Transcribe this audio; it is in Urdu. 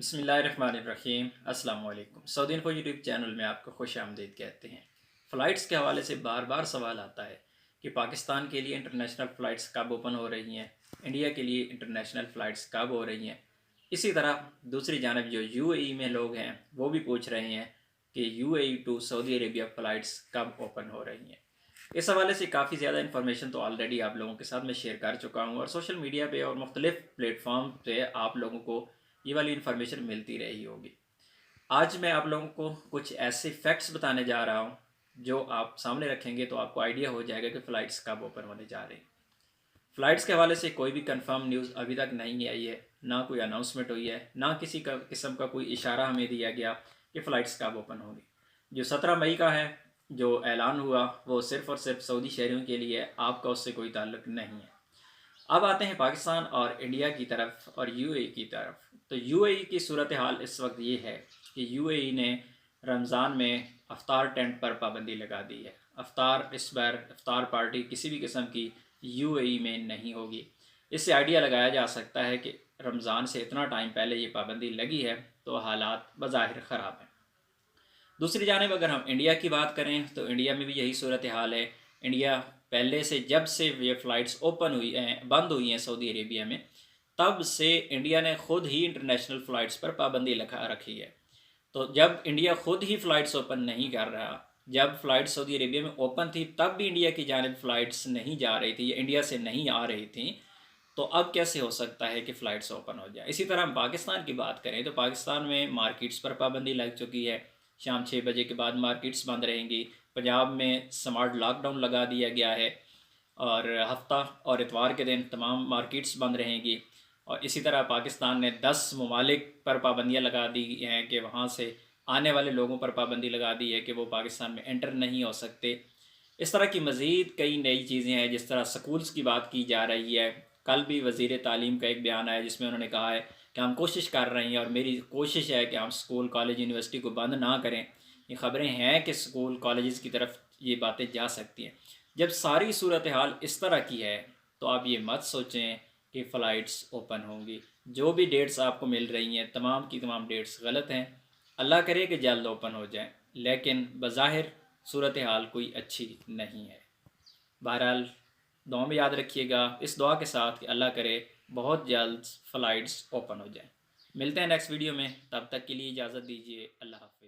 بسم اللہ الرحمن الرحیم۔ السلام علیکم۔ سعودی انفو یوٹیوب چینل میں آپ کو خوش آمدید کہتے ہیں۔ فلائٹس کے حوالے سے بار بار سوال آتا ہے کہ پاکستان کے لیے انٹرنیشنل فلائٹس کب اوپن ہو رہی ہیں، انڈیا کے لیے انٹرنیشنل فلائٹس کب ہو رہی ہیں۔ اسی طرح دوسری جانب جو یو اے ای میں لوگ ہیں وہ بھی پوچھ رہے ہیں کہ U A E to Saudi Arabia flights کب اوپن ہو رہی ہیں۔ اس حوالے سے کافی زیادہ انفارمیشن تو آلریڈی آپ لوگوں کے ساتھ میں شیئر کر چکا ہوں، اور سوشل میڈیا پہ اور مختلف پلیٹ فارم پہ آپ لوگوں کو یہ والی انفارمیشن ملتی رہی ہوگی۔ آج میں آپ لوگوں کو کچھ ایسے فیکٹس بتانے جا رہا ہوں جو آپ سامنے رکھیں گے تو آپ کو آئیڈیا ہو جائے گا کہ فلائٹس کب اوپن ہونے جا رہی ہیں۔ فلائٹس کے حوالے سے کوئی بھی کنفرم نیوز ابھی تک نہیں آئی ہے، نہ کوئی اناؤنسمنٹ ہوئی ہے، نہ کسی کا قسم کا کوئی اشارہ ہمیں دیا گیا کہ فلائٹس کب اوپن ہوگی۔ جو 17 مئی کا ہے جو اعلان ہوا وہ صرف اور صرف سعودی شہریوں کے لیے، آپ کا اس سے کوئی تعلق نہیں ہے۔ اب آتے ہیں پاکستان اور انڈیا کی طرف اور یو اے ای کی طرف۔ تو یو اے ای کی صورتحال اس وقت یہ ہے کہ یو اے ای نے رمضان میں افطار ٹینٹ پر پابندی لگا دی ہے۔ اس بار افطار پارٹی کسی بھی قسم کی یو اے ای میں نہیں ہوگی۔ اس سے آئیڈیا لگایا جا سکتا ہے کہ رمضان سے اتنا ٹائم پہلے یہ پابندی لگی ہے تو حالات بظاہر خراب ہیں۔ دوسری جانب اگر ہم انڈیا کی بات کریں تو انڈیا میں بھی یہی صورتحال ہے۔ انڈیا پہلے سے جب سے یہ فلائٹس بند ہوئی ہیں سعودی عربیہ میں، تب سے انڈیا نے خود ہی انٹرنیشنل فلائٹس پر پابندی رکھی ہے۔ تو جب انڈیا خود ہی فلائٹس اوپن نہیں کر رہا، جب فلائٹس سعودی عربیہ میں اوپن تھی تب بھی انڈیا کی جانب فلائٹس نہیں جا رہی تھی یا انڈیا سے نہیں آ رہی تھیں، تو اب کیسے ہو سکتا ہے کہ فلائٹس اوپن ہو جائیں۔ اسی طرح ہم پاکستان کی بات کریں تو پاکستان میں مارکیٹس پر پابندی لگ چکی ہے۔ شام 6 بجے کے بعد مارکیٹس بند رہیں گی۔ پنجاب میں سمارٹ لاک ڈاؤن لگا دیا گیا ہے، اور ہفتہ اور اتوار کے دن تمام مارکیٹس بند رہیں گی۔ اور اسی طرح پاکستان نے 10 ممالک پر پابندیاں لگا دی ہیں کہ وہاں سے آنے والے لوگوں پر پابندی لگا دی ہے کہ وہ پاکستان میں انٹر نہیں ہو سکتے۔ اس طرح کی مزید کئی نئی چیزیں ہیں، جس طرح سکولز کی بات کی جا رہی ہے۔ کل بھی وزیر تعلیم کا ایک بیان آیا جس میں انہوں نے کہا ہے کہ ہم کوشش کر رہے ہیں اور میری کوشش ہے کہ ہم سکول کالج یونیورسٹی کو بند نہ کریں۔ یہ خبریں ہیں کہ سکول کالجز کی طرف یہ باتیں جا سکتی ہیں۔ جب ساری صورتحال اس طرح کی ہے تو آپ یہ مت سوچیں کہ فلائٹس اوپن ہوں گی۔ جو بھی ڈیٹس آپ کو مل رہی ہیں تمام کی تمام ڈیٹس غلط ہیں۔ اللہ کرے کہ جلد اوپن ہو جائیں، لیکن بظاہر صورتحال کوئی اچھی نہیں ہے۔ بہرحال دعا میں یاد رکھیے گا، اس دعا کے ساتھ کہ اللہ کرے بہت جلد فلائٹس اوپن ہو جائیں۔ ملتے ہیں نیکسٹ ویڈیو میں، تب تک کے لیے اجازت دیجیے۔ اللہ حافظ۔